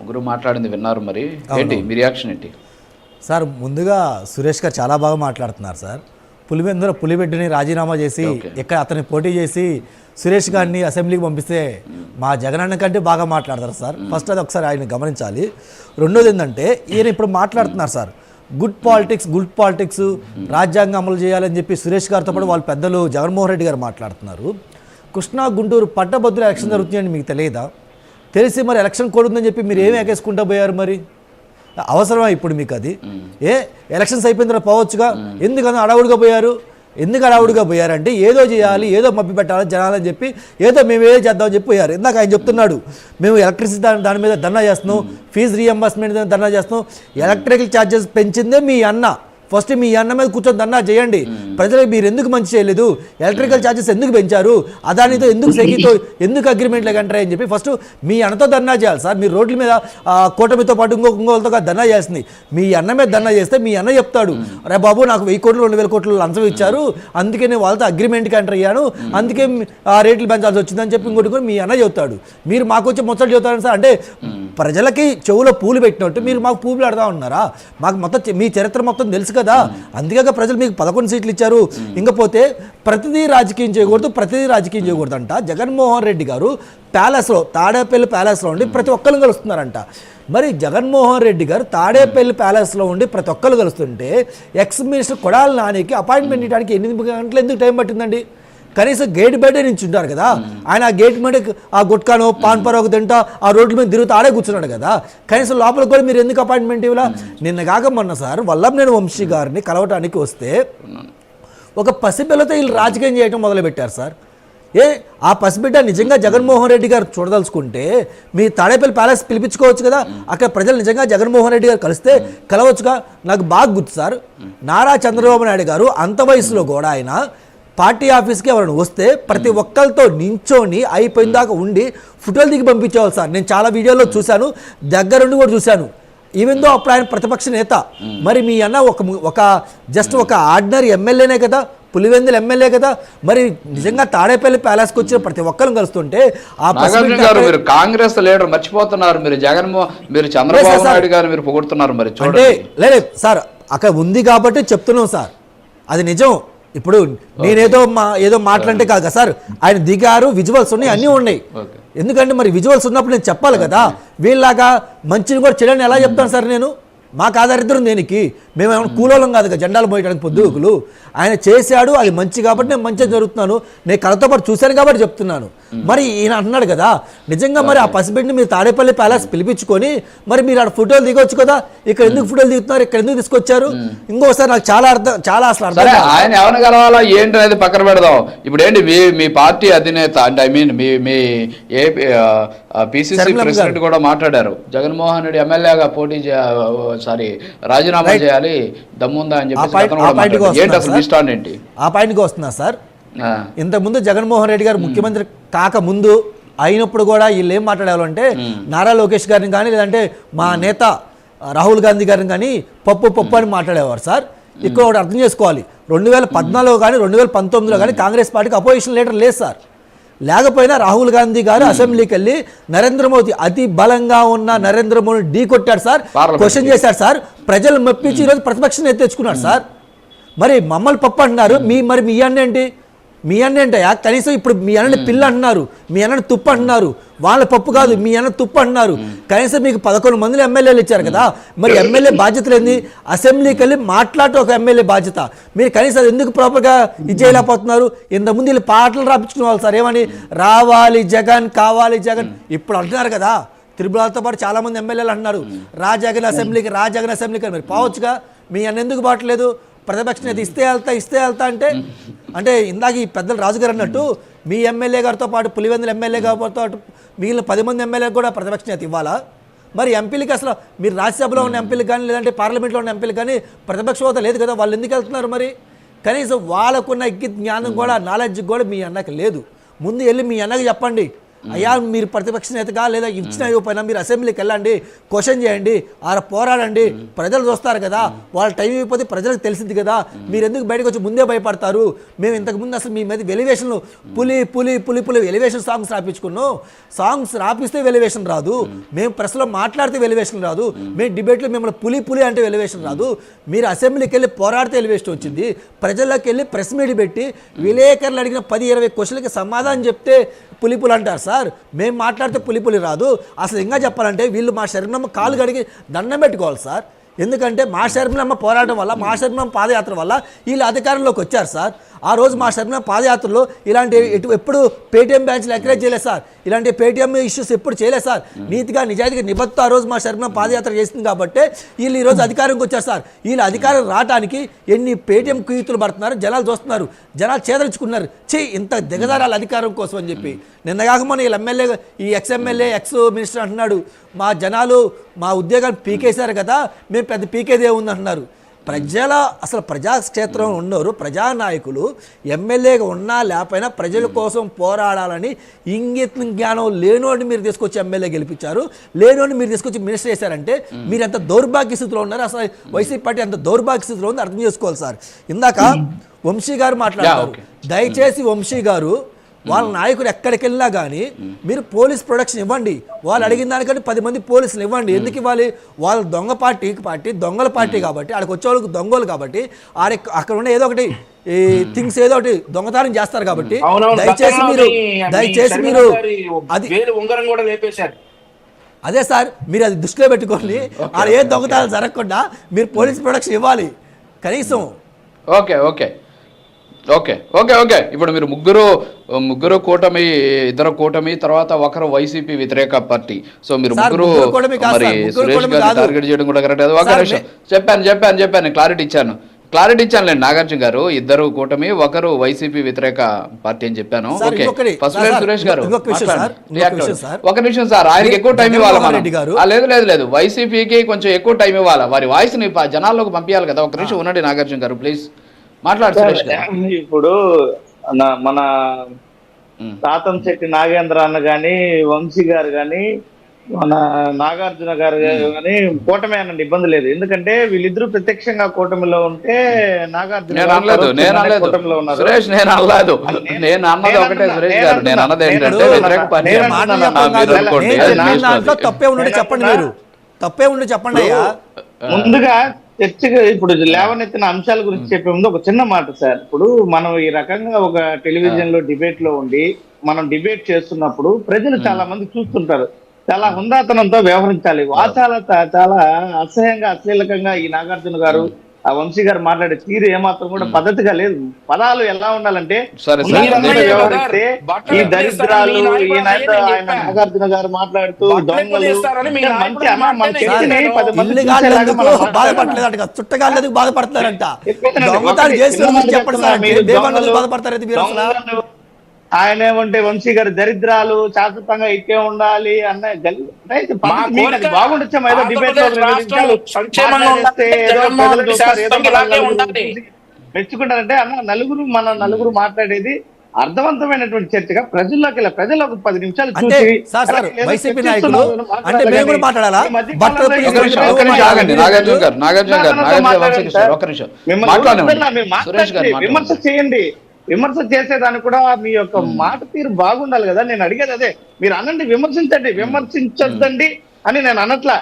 ముగ్గురు మాట్లాడింది విన్నారు, మరి ఏంటి మీ రియాక్షన్ ఏంటి సార్? ముందుగా సురేష్ గారు చాలా బాగా మాట్లాడుతున్నారు సార్. పులివెందుల పులిబిడ్డని రాజీనామా చేసి ఇక్కడ అతన్ని పోటీ చేసి సురేష్ గారిని అసెంబ్లీకి పంపిస్తే మా జగనన్న కంటే బాగా మాట్లాడతారు సార్. ఫస్ట్ అది ఒకసారి ఆయన గమనించాలి. రెండోది ఏంటంటే ఈయన ఇప్పుడు మాట్లాడుతున్నారు సార్, గుడ్ పాలిటిక్స్ రాజ్యాంగం అమలు చేయాలని చెప్పి సురేష్ గారితో పాటు వాళ్ళ పెద్దలు జగన్మోహన్ రెడ్డి గారు మాట్లాడుతున్నారు. కృష్ణా గుంటూరు పట్టభద్రుల ఎలక్షన్ జరుగుతుందని మీకు తెలియదా? తెలిసి మరి ఎలక్షన్ కోడ్ ఉందని చెప్పి మీరు ఏమి ఎగేసుకుంటూ పోయారు? మరి అవసరమా ఇప్పుడు మీకు అది? ఎలక్షన్స్ అయిపోయిన తర్వాత పోవచ్చుగా, ఎందుకన్నా అడవుడుగా పోయారు? ఎందుకు అడవుడుగా పోయారంటే ఏదో చేయాలి, ఏదో మభ్య పెట్టాలి జనాలని చెప్పి ఏదో మేము ఏదో చేద్దామని చెప్పి పోయారు. ఇందాక ఆయన చెప్తున్నాడు, మేము ఎలక్ట్రిసిటీ దాని మీద ధర్నా చేస్తున్నాం, ఫీజు రీఎంబర్స్మెంట్ ధర్నా చేస్తున్నాం. ఎలక్ట్రికల్ ఛార్జెస్ పెంచిందే మీ అన్న. ఫస్ట్ మీ అన్న మీద కూర్చొని ధర్నా చేయండి. ప్రజలకు మీరు ఎందుకు మంచి చేయలేదు, ఎలక్ట్రికల్ ఛార్జెస్ ఎందుకు పెంచారు, అదానితో ఎందుకు సెగితో ఎందుకు అగ్రిమెంట్ లేకంటారని చెప్పి ఫస్ట్ మీ అన్నతో ధర్నా చేయాలి సార్. మీరు రోడ్ల మీద కూటమితో పాటు ఇంకోళ్ళతో ధర్నా చేస్తుంది. మీ అన్న మీద ధర్నా చేస్తే మీ అన్న చెప్తాడు, రే బాబు నాకు 1000 కోట్లు 2000 కోట్లు లంచం ఇచ్చారు, అందుకే నేను వాళ్ళతో అగ్రిమెంట్కి ఎంటర్ అయ్యాను, అందుకే ఆ రేట్లు పెంచాల్సి వచ్చిందని చెప్పి ఇంకోటి కూడా మీ అన్న చెప్తాడు. మీరు మాకు వచ్చి ముచ్చట్లు చెప్తారు సార్. అంటే ప్రజలకి చెవులో పూలు పెట్టినట్టు మీరు మాకు పూలు పెడతా ఉన్నారా? మాకు మొత్తం మీ చరిత్ర మొత్తం తెలుసు కదా, అందుకే ప్రజలు మీకు 11 సీట్లు ఇచ్చారు. ఇంకపోతే ప్రతిదీ రాజకీయం చేయకూడదు అంట. జగన్మోహన్ రెడ్డి గారు ప్యాలెస్లో, తాడేపల్లి ప్యాలెస్లో ఉండి ప్రతి ఒక్కరు కలుస్తున్నారంట. మరి జగన్మోహన్ రెడ్డి గారు తాడేపల్లి ప్యాలెస్లో ఉండి ప్రతి ఒక్కరు కలుస్తుంటే ఎక్స్ మినిస్టర్ కొడాలి నానికి అపాయింట్మెంట్ ఇవ్వడానికి 8 గంటలు ఎందుకు టైం పట్టిందండి? కనీసం గేట్ బయట నుంచి ఉంటారు కదా ఆయన. ఆ గేట్ మీద ఆ గుట్కానో పాన్ పరోకు తింటా ఆ రోడ్ల మీద తిరుగుతూ ఆడే కూర్చున్నాడు కదా, కనీసం లోపలికి కూడా మీరు ఎందుకు అపాయింట్మెంట్ ఇవ్వలా? నిన్న కాక మొన్న సార్ వల్లభనేని వంశీ గారిని కలవటానికి వస్తే ఒక పసిపిల్లతో వీళ్ళు రాజకీయం చేయడం మొదలుపెట్టారు సార్. ఆ పసిబిడ్డ నిజంగా జగన్మోహన్ రెడ్డి గారు చూడదలుచుకుంటే మీ తాడేపల్లి ప్యాలెస్ పిలిపించుకోవచ్చు కదా, అక్కడ ప్రజలు నిజంగా జగన్మోహన్ రెడ్డి గారు కలిస్తే కలవచ్చుగా. నాకు బాగా గుర్తు సార్, నారా చంద్రబాబు నాయుడు గారు అంత వయసులో కూడా ఆయన పార్టీ ఆఫీస్కి ఎవరైనా వస్తే ప్రతి ఒక్కరితో నించోని అయిపోయిన దాకా ఉండి ఫోటోలు దిగి పంపించేవాళ్ళు సార్. నేను చాలా వీడియోలో చూశాను, దగ్గరుండి కూడా చూశాను. ఈవెన్ దో అప్పుడు ఆయన ప్రతిపక్ష నేత. మరి మీ అన్న ఒక జస్ట్ ఒక ఆర్డినరీ ఎమ్మెల్యేనే కదా, పులివెందుల ఎమ్మెల్యే కదా. మరి నిజంగా తాడేపల్లి ప్యాలెస్కి వచ్చిన ప్రతి ఒక్కరిని కలుస్తుంటే మీరు కాంగ్రెస్ లీడర్ మర్చిపోతున్నారు, మీరు చంద్రబాబు నాయుడు గారు మీరు పొగుడుతున్నారు. మరి అంటే లేదు సార్, అక్కడ ఉంది కాబట్టి చెప్తున్నాం సార్, అది నిజం. ఇప్పుడు నేనేదో ఏదో మాట్లాడితే కాదు కదా సార్, ఆయన దిగారు, విజువల్స్ ఉన్నాయి, అన్నీ ఉన్నాయి. ఎందుకంటే మరి విజువల్స్ ఉన్నప్పుడు నేను చెప్పాలి కదా. వీళ్ళలాగా మంచిని కూడా చెడని ఎలా చెప్తాను సార్ నేను? మాకు ఆధారిద్దరం దేనికి? మేము ఏమైనా కూలోళం కాదు కదా జెండాలు మోయడానికి పొద్దుకులు. ఆయన చేశాడు, అది మంచి కాబట్టి నేను మంచిగా జరుగుతున్నాను, నేను కళతో పాటు చూశాను కాబట్టి చెప్తున్నాను. మరి ఈయన అంటున్నాడు కదా, నిజంగా మరి ఆ పసిబిడ్డని మీరు తాడేపల్లి ప్యాలెస్ పిలిపించుకొని మరి మీరు ఆడ ఫోటోలు దిగొచ్చు కదా. ఇక్కడ ఎందుకు ఫోటోలు దిగుతున్నారు, ఇక్కడ ఎందుకు తీసుకొచ్చారు? ఇంకోసారి నాకు చాలా అసలు అర్థం. ఆయన ఎవరిని కలవాలా ఏంటి అనేది పక్కన పెడదాం. ఇప్పుడు ఏంటి మీ పార్టీ అధినేత అంటే I mean me PCC president కూడా మాట్లాడారు, జగన్మోహన్ రెడ్డి ఎమ్మెల్యేగా రాజీనామా చేయాలి దమ్ముందా అని చెప్పి. ఆ పాయింట్కి వస్తున్నా సార్. ఇంతకుముందు జగన్మోహన్ రెడ్డి గారు ముఖ్యమంత్రి కాకముందు అయినప్పుడు కూడా వీళ్ళు ఏం మాట్లాడేవాళ్ళంటే నారా లోకేష్ గారిని కానీ లేదంటే మా నేత రాహుల్ గాంధీ గారిని కానీ పప్పు అని మాట్లాడేవారు సార్. ఇక్కడ ఒకటి అర్థం చేసుకోవాలి, 2014 కానీ 2019లో కానీ కాంగ్రెస్ పార్టీకి అపోజిషన్ లీడర్ లేదు సార్. లేకపోయినా రాహుల్ గాంధీ గారు అసెంబ్లీకి వెళ్ళి నరేంద్ర మోదీ అతి బలంగా ఉన్న నరేంద్ర మోదీ ఢీ కొట్టాడు సార్, క్వశ్చన్ చేశారు సార్. ప్రజలు మెప్పించి ఈరోజు ప్రతిపక్షం తెచ్చుకున్నాడు సార్. మరి మమ్మల్ని పప్పు అంటున్నారు, మరి మీ అన్న ఏంటి? మీ అన్న ఏంటయ్యా? కనీసం ఇప్పుడు మీ అన్నని పిల్ల అంటున్నారు, మీ అన్నని తుప్పు అంటున్నారు. వాళ్ళ పప్పు కాదు, మీ అన్న తుప్పు అంటున్నారు. కనీసం మీకు 11 మంది ఎమ్మెల్యేలు ఇచ్చారు కదా, మరి ఎమ్మెల్యే బాధ్యతలు ఏంది? అసెంబ్లీకి వెళ్ళి మాట్లాడటం ఒక ఎమ్మెల్యే బాధ్యత. మీరు కనీసం అది ఎందుకు ప్రాపర్గా ఇది చేయలేకపోతున్నారు? ఇంతకుముందు వీళ్ళు పాటలు రాపించుకునే వాళ్ళు సార్, ఏమని రావాలి జగన్, కావాలి జగన్. ఇప్పుడు అంటున్నారు కదా, త్రిపురాలతో పాటు చాలా మంది ఎమ్మెల్యేలు అంటున్నారు రాజగన్ అసెంబ్లీకి మరి పోవచ్చుగా. మీ అన్న ఎందుకు బాటలేదు? ప్రతిపక్ష నేత ఇస్తే వెళ్తా అంటే ఇందాక ఈ పెద్దలు రాజుగారు అన్నట్టు మీ ఎమ్మెల్యే గారితో పాటు పులివెందుల ఎమ్మెల్యే గారితో పాటు మిగిలిన 10 మంది ఎమ్మెల్యేలకు కూడా ప్రతిపక్ష నేత ఇవ్వాలా? మరి ఎంపీలకి అసలు మీరు రాజ్యసభలో ఉన్న ఎంపీలకు కానీ లేదంటే పార్లమెంట్లో ఉన్న ఎంపీలకు కానీ ప్రతిపక్ష హోదా లేదు కదా, వాళ్ళు ఎందుకు వెళ్తున్నారు? మరి కనీసం వాళ్ళకున్న జ్ఞానం కూడా నాలెడ్జ్ కూడా మీ అన్నకి లేదు. ముందు వెళ్ళి మీ అన్నకి చెప్పండి, అయ్యా మీరు ప్రతిపక్ష నేతగా లేదా ఇచ్చిన ఇవ్వకపోయినా మీరు అసెంబ్లీకి వెళ్ళండి, క్వశ్చన్ చేయండి, ఆడ పోరాడండి, ప్రజలు చూస్తారు కదా, వాళ్ళ టైం అయిపోతే ప్రజలకు తెలిసింది కదా, మీరు ఎందుకు బయటకు వచ్చి ముందే భయపడతారు? మేము ఇంతకుముందు అసలు మీ మీద వెలివేషన్లు పులి పులి పులి పులి వెలివేషన్ సాంగ్స్ రాపించుకున్నాం, సాంగ్స్ రాపిస్తే వెలివేషన్ రాదు, మేము ప్రెస్లో మాట్లాడితే వెలివేషన్ రాదు, మేము డిబేట్లో మిమ్మల్ని పులి పులి అంటే వెలివేషన్ రాదు, మీరు అసెంబ్లీకి వెళ్ళి పోరాడితే వెలివేషన్ వచ్చింది, ప్రజల్లోకి వెళ్ళి ప్రెస్ మీట్ పెట్టి విలేకరులు అడిగిన 10-20 క్వశ్చన్లకి సమాధానం చెప్తే పులిపులు అంటారు సార్. మేము మాట్లాడితే పులిపులి రాదు. అసలు ఇంకా చెప్పాలంటే వీళ్ళు మా శరణమ్మ కాలు కడిగి దండం పెట్టుకోవాలి సార్. ఎందుకంటే మా శరణమ్మ పోరాటం వల్ల, మా శరణమ్మ పాదయాత్ర వల్ల వీళ్ళు అధికారంలోకి వచ్చారు సార్. ఆ రోజు మా శరణమ్మ పాదయాత్రలో ఇలాంటి ఎప్పుడు పేటీఎం బ్యాచ్లు ఎంకరేజ్ చేయలేదు సార్, ఇలాంటి పేటీఎం ఇష్యూస్ ఎప్పుడు చేయలేదు సార్. నీతిగా నిజాయితీగా నిబద్ధత ఆ రోజు మా శరణమ్మ పాదయాత్ర చేసింది కాబట్టి వీళ్ళు ఈరోజు అధికారంకి వచ్చారు సార్. వీళ్ళు అధికారం రావడానికి ఎన్ని పేటీఎం కుయుతులు పడుతున్నారు, జనాలు చూస్తున్నారు, జనాలు చేదరించుకున్నారు. ఇంత దిగజారాల అధికారం కోసం అని చెప్పి నిన్నగాక మన వీళ్ళు ఎమ్మెల్యే, ఈ ఎక్స్-ఎమ్మెల్యే ఎక్స్ మినిస్టర్ అంటున్నాడు, మా జనాలు మా ఉద్యోగాలు పీకేశారు కదా, మేము పెద్ద పీకేదే ఉంది అంటున్నారు. అసలు ప్రజాక్షేత్రం ఉన్నవారు, ప్రజానాయకులు ఎమ్మెల్యేగా ఉన్నా లేకపోయినా ప్రజల కోసం పోరాడాలని ఇంగిత జ్ఞానం లేనోడిని మీరు తీసుకొచ్చి ఎమ్మెల్యే గెలిపించారు, లేనోడిని మీరు తీసుకొచ్చి మినిస్టర్ చేశారంటే మీరు ఎంత దౌర్భాగ్య స్థితిలో ఉన్నారు. అసలు వైసీపీ పార్టీ ఎంత దౌర్భాగ్య స్థితిలో ఉంది అర్థం చేసుకోవాలి సార్. ఇందాక వంశీ గారు మాట్లాడారు, దయచేసి వంశీ గారు వాళ్ళ నాయకుడు ఎక్కడికి వెళ్ళినా కానీ మీరు పోలీస్ ప్రొటెక్షన్ ఇవ్వండి, వాళ్ళు అడిగిన దానికంటే 10 మంది పోలీసులు ఇవ్వండి. ఎందుకు ఇవ్వాలి? వాళ్ళు దొంగ పార్టీ దొంగల పార్టీ కాబట్టి, ఆడికి వచ్చే వాళ్ళకి దొంగలు కాబట్టి, అక్కడ ఉన్న ఏదో ఒకటి ఈ థింగ్స్ ఏదో ఒకటి దొంగతనం చేస్తారు కాబట్టి దయచేసి మీరు అది అదే సార్, మీరు అది దృష్టిలో పెట్టుకోండి. ఆడ ఏ దొంగతనాలు జరగకుండా మీరు పోలీస్ ప్రొటెక్షన్ ఇవ్వాలి కనీసం. Okay okay okay okay okay ఇప్పుడు మీరు ముగ్గురు కూటమి, ఇద్దరు కూటమి, తర్వాత ఒకరు వైసీపీ వ్యతిరేక పార్టీ. సో మీరు ముగ్గురు మరి సురేష్ గారిని టార్గెట్ చేయడం కూడా కరెక్ట్. ఒక నిమిషం చెప్పాను క్లారిటీ ఇచ్చానులేండి నాగార్జున గారు. ఇద్దరు కూటమి, ఒకరు వైసీపీ వ్యతిరేక పార్టీ అని చెప్పాను. ఓకే, ఫస్ట్ సురేష్ గారు ఒక నిమిషం సార్, ఆయనకి ఎక్కువ టైం ఇవ్వాలి మనం. లేదు వైసీపీకి కొంచెం ఎక్కువ టైం ఇవ్వాలి, వారి వాయిస్ ని జనాల్లోకి పంపించాలి కదా. ఒక నిమిషం ఉండండి నాగార్జున గారు ప్లీజ్ మాట్లాడు. ఇప్పుడు మన తాతంశెట్టి నాగేంద్ర అన్న గాని, వంశీ గారు గాని, మన నాగార్జున గారు గాని కూటమి అన్న ఇబ్బంది లేదు. ఎందుకంటే వీళ్ళిద్దరూ ప్రత్యక్షంగా కూటమిలో ఉంటే నాగార్జున కూటమిలో ఉన్నారు. సురేష్ నేను అన్నది ఒకటే సురేష్ గారు, నేను అన్నది ఏంటంటే వ్యతిరేక పార్టీ. తప్పే ఉండి చెప్పండి, మీరు తప్పే ఉండి చెప్పండి అయ్యా. ముందుగా చర్చగా ఇప్పుడు లేవనెత్తిన అంశాల గురించి చెప్పే ముందు ఒక చిన్న మాట సార్. ఇప్పుడు మనం ఈ రకంగా ఒక టెలివిజన్ లో డిబేట్ లో ఉండి మనం డిబేట్ చేస్తున్నప్పుడు ప్రజలు చాలా మంది చూస్తుంటారు, చాలా హుందాతనంతో వ్యవహరించాలి. చాలా అసహ్యంగా అశ్లీలకంగా ఈ నాగార్జున గారు, ఆ వంశీ గారు మాట్లాడే తీరు ఏమాత్రం కూడా పద్ధతిగా లేదు. పదాలు ఎలా ఉండాలంటే వ్యవహరిస్తే ఈ దరిద్రాలు, ఆయన నాగార్జున గారు మాట్లాడుతూ దొంగలు మంచి చుట్టగాళ్ళకి బాధపడతారంట. ఆయన ఏమంటే వంశీ గారు దరిద్రాలు శాశ్వతంగా ఇట్టే ఉండాలి అన్న బాగుండొచ్చా ఏదో డిబేట్ మెచ్చుకుంటారంటే అన్న నలుగురు మాట్లాడేది అర్థవంతమైనటువంటి చర్చగా ప్రజల్లోకి ప్రజలకు 10 నిమిషాలు చూసి విమర్శ చేయండి. విమర్శ చేసేదానికి కూడా మీ యొక్క మాట తీరు బాగుండాలి కదా. నేను అడిగేది అదే, మీరు అనండి, విమర్శించండి, విమర్శించొద్దండి అని నేను అనట్లా.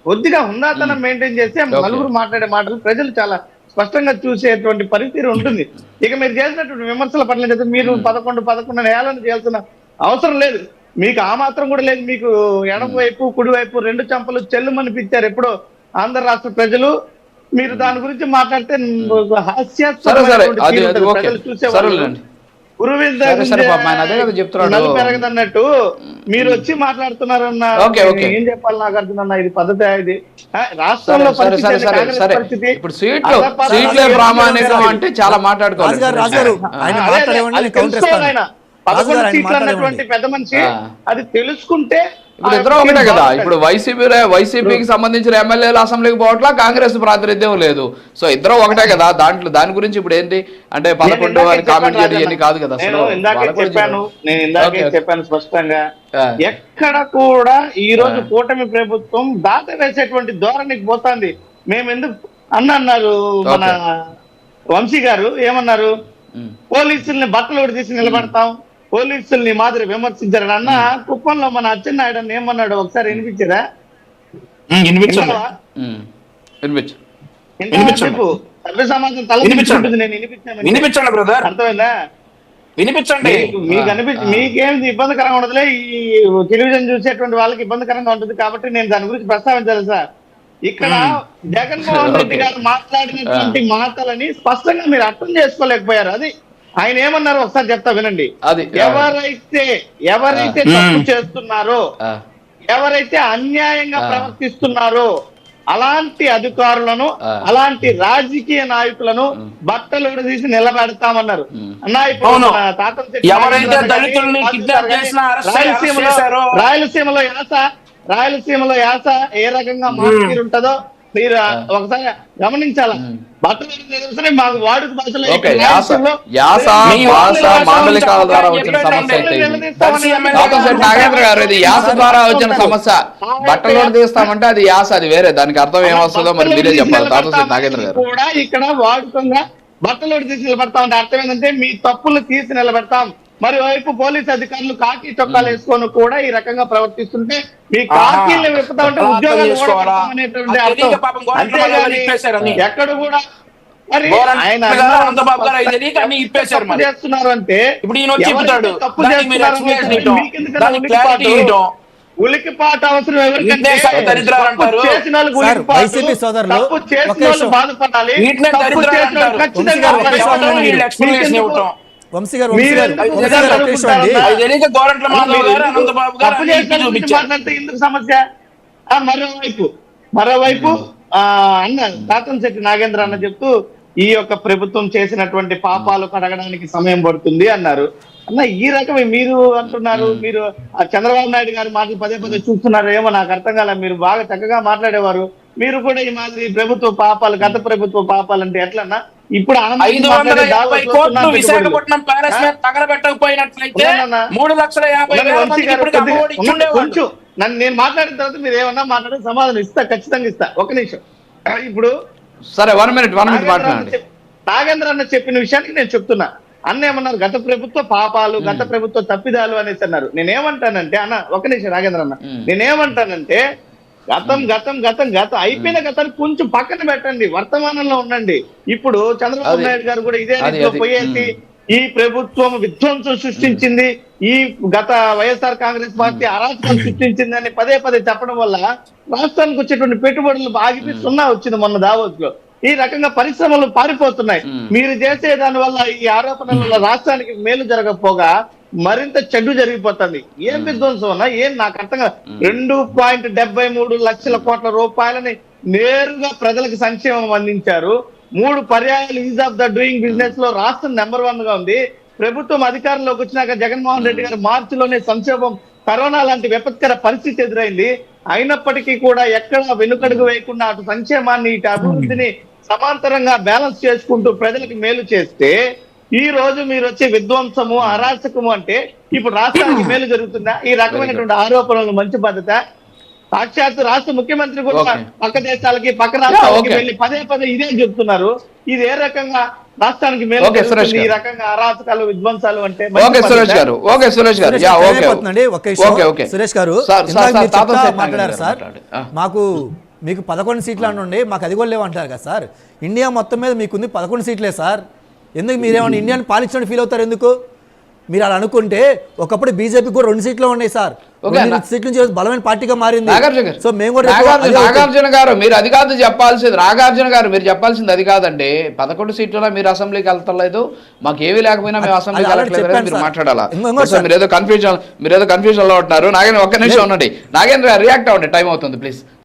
కొద్దిగా హుందాతనం మెయింటైన్ చేస్తే నలుగురు మాట్లాడే మాటలు ప్రజలు చాలా స్పష్టంగా చూసేటువంటి పరిస్థితి ఉంటుంది. ఇక మీరు చేసినటువంటి విమర్శల పట్ల మీరు 11 ఏళ్ళను చేయాల్సిన అవసరం లేదు. మీకు ఆ మాత్రం కూడా లేదు. మీకు ఎడమ వైపు కుడి వైపు 2 చెంపలు చెల్లుమనిపించారు ఎప్పుడో ఆంధ్ర రాష్ట్ర ప్రజలు. మీరు దాని గురించి మాట్లాడితే పెరగదన్నట్టు మీరు వచ్చి మాట్లాడుతున్నారన్న ఏం చెప్పాలి నాగార్జున అన్న, ఇది పద్ధతి? ఇది రాష్ట్రంలో పరిస్థితి చాలా మాట్లాడుకోవాలి. 11 సీట్లు అన్నటువంటి పెద్ద మనిషి అది తెలుసుకుంటే ఇప్పుడు ఇద్దరు ఒకటే కదా. ఇప్పుడు వైసీపీకి సంబంధించిన ఎమ్మెల్యేలు అసెంబ్లీకి పోవట్లా, కాంగ్రెస్ ప్రాతినిధ్యం లేదు. సో ఇద్దరు ఒకటే కదా. దాని గురించి ఇప్పుడు ఏంటి అంటే 11 అని కామెంట్ చేయడం ఇవన్నీ కాదు కదా. నేను ఇందాకే చెప్పాను స్పష్టంగా, ఎక్కడ కూడా ఈ రోజు కూటమి ప్రభుత్వం దాట వేసేటువంటి ధోరణికి పోతుంది. మేము ఎందుకు అన్నారు మన వంశీ గారు ఏమన్నారు, పోలీసుల్ని బట్టలు తీసి నిలబడతాం, పోలీసుల్ని మాదిరి విమర్శించారు అన్న. కుప్పంలో మన అచ్చెన్నాయుడు అని ఏమన్నాడు ఒకసారి వినిపించదా? చెప్పు. సభ్య సమాజం తలపించుకుంటుంది. నేను వినిపించండి బ్రదర్, అర్థమైందా? వినిపించండి. మీకేం ఇబ్బందికరంగా ఉండదులే, ఈ టెలివిజన్ చూసేటువంటి వాళ్ళకి ఇబ్బందికరంగా ఉంటుంది కాబట్టి నేను దాని గురించి ప్రస్తావించాలి సార్. ఇక్కడ జగన్మోహన్ రెడ్డి గారు మాట్లాడినటువంటి మాటలని స్పష్టంగా మీరు అర్థం చేసుకోలేకపోయారు. అది ఆయన ఏమన్నారు ఒకసారి చెప్తా వినండి. ఎవరైతే తప్పు చేస్తున్నారో, ఎవరైతే అన్యాయంగా ప్రవర్తిస్తున్నారో అలాంటి అధికారులను, అలాంటి రాజకీయ నాయకులను బట్టలు తీసి నిలబెడతామన్నారు. అన్నా ఇప్పుడు రాయలసీమలో యాస ఏ రకంగా మార్పు ఉంటుందో మీరు ఒకసారి గమనించాల. బట్టలు మాకు వాడుక భాషలో నాగేంద్ర గారు ఇది యాస ద్వారా వచ్చిన సమస్య. బట్టలు తీస్తామంటే అది యాస, అది వేరే. దానికి అర్థం ఏమొస్తుందో మరి మీరే చెప్పాలి. నాగేంద్ర గారు కూడా ఇక్కడ వాడుకంగా బట్టలు తీసి నిలబెడతామంటే అర్థం ఏంటంటే మీ తప్పులు తీసి నిలబెడతాం. మరోవైపు పోలీసు అధికారులు కాకి చొక్కాలు వేసుకొని కూడా ఈ రకంగా ప్రవర్తిస్తుంటే మీ కాకీలు విప్పుతామంటే ఉద్యోగాలు అనేటువంటి అర్థం. అంతేగాని ఎక్కడ కూడా మరి ఆయన చేస్తున్నారు అంటే తప్పు చేస్తున్నారు. ఉలికిపాట అవసరం ఎవరికంటే చేసిన తప్పు చేసిన బాధపడాలి. ఎందుకు సమస్య? మరోవైపు అన్న తాతంశెట్టి నాగేంద్ర అన్న చెప్తూ ఈ యొక్క ప్రభుత్వం చేసినటువంటి పాపాలు కడగడానికి సమయం పడుతుంది అన్నారు. అన్న ఈ రకమే మీరు అంటున్నారు. మీరు చంద్రబాబు నాయుడు గారు మాటలు పదే చూస్తున్నారు ఏమో నాకు అర్థం కాలే. మీరు బాగా చక్కగా మాట్లాడేవారు. మీరు కూడా ఈ మాదిరి ప్రభుత్వ పాపాలు, గత ప్రభుత్వ పాపాలు అంటే ఎట్లన్నా ఇప్పుడు విశాఖపట్నం ప్యాలెస్ మీద తగలబెట్టకపోయినట్లయితే 3,50,000 కొంచెం నేను మాట్లాడిన తర్వాత మీరు ఏమన్నా మాట్లాడే సమాధానం ఇస్తా, ఖచ్చితంగా ఇస్తా. ఒక నిమిషం. ఇప్పుడు సరే 1 మినిట్ నాగేంద్ర అన్న చెప్పిన విషయానికి నేను చెప్తున్నా. అన్న ఏమన్నారు, గత ప్రభుత్వ పాపాలు, గత ప్రభుత్వ తప్పిదాలు అనేసి అన్నారు. నేనేమంటానంటే అన్న ఒక నిమిషం నాగేంద్ర అన్న, నేనేమంటానంటే గతం అయిపోయిన గతాన్ని కొంచెం పక్కన పెట్టండి, వర్తమానంలో ఉండండి. ఇప్పుడు చంద్రబాబు నాయుడు గారు కూడా ఇదే రీతిలో పోయేసి ఈ ప్రభుత్వం విధ్వంసం సృష్టించింది, ఈ గత వైఎస్ఆర్ కాంగ్రెస్ పార్టీ అరాచకాలు సృష్టించింది అని పదే చెప్పడం వల్ల రాష్ట్రానికి వచ్చేటువంటి పెట్టుబడులు ఆగిపోయి 0 వచ్చింది మొన్న దావోస్ లో. ఈ రకంగా పరిశ్రమలు పారిపోతున్నాయి. మీరు చేసే దాని వల్ల ఈ ఆరోపణల వల్ల రాష్ట్రానికి మేలు జరగకపోగా మరింత చెడ్డు జరిగిపోతుంది. ఏం విధ్వంసం అన్నా ఏం నాకు అర్థంగా 2.73 లక్షల కోట్ల రూపాయలని నేరుగా ప్రజలకు సంక్షేమం అందించారు. 3 పర్యాయాలు is of the doing business లో రాష్ట్రం నెంబర్ 1 గా ఉంది. ప్రభుత్వం అధికారంలోకి వచ్చినాక జగన్మోహన్ రెడ్డి గారు మార్చిలోనే సంక్షోభం, కరోనా లాంటి విపత్కర పరిస్థితి ఎదురైంది. అయినప్పటికీ కూడా ఎక్కడ వెనుకడుగు వేయకుండా అటు సంక్షేమాన్ని ఇటు అభివృద్ధిని సమాంతరంగా బ్యాలెన్స్ చేసుకుంటూ ప్రజలకు మేలు చేస్తే ఈ రోజు మీరు వచ్చే విధ్వంసము, అరాచకము అంటే ఇప్పుడు రాష్ట్రానికి మేలు జరుగుతుందా? ఈ రకమైనటువంటి ఆరోపణలు మంచి పద్ధత? సాక్షాత్తు రాష్ట్ర ముఖ్యమంత్రి కూడా పక్క దేశాలకి, పక్క రాష్ట్రాలకి వెళ్ళి పదే ఇదే చెప్తున్నారు. ఇది ఏ రకంగా రాష్ట్రానికి మేలు జరుగుతుంది? ఈ రకంగా అరాచకాలు, విధ్వంసాలు అంటే సురేష్ గారు మాట్లాడారు సార్. మీకు 11 సీట్లు అనుండి మాకు అది కూడా లేవంటారు కదా సార్. ఇండియా మొత్తం మీద మీకుంది 11 సీట్లే సార్. ఎందుకు మీరేమన్నా ఇండియాని పాలించడానికి ఫీల్ అవుతారు? ఎందుకు మీరు అలా అనుకుంటే ఒకప్పుడు బీజేపీ కూడా 2 సీట్లు ఉన్నాయి సార్. 2 సీట్ల నుంచి బలమైన పార్టీగా మారింది. సో మేము కూడా నాగార్జున గారు మీరు అది కాదు చెప్పాల్సింది. నాగార్జున గారు మీరు చెప్పాల్సింది అది కాదండి. 11 సీట్లలో మీరు అసెంబ్లీకి వెళ్తలేదు, మాకు ఏవి లేకపోయినా మేము అసెంబ్లీకి వెళ్ళట్లేదు మీరు మాట్లాడాలా? మీరు ఏదో కన్ఫ్యూజన్ లో ఉంటున్నారు. నాగేంద్ర ఒక్క నిమిషం ఉండండి. నాగేంద్ర రియాక్ట్ అవ్వండి, టైం అవుతుంది ప్లీజ్.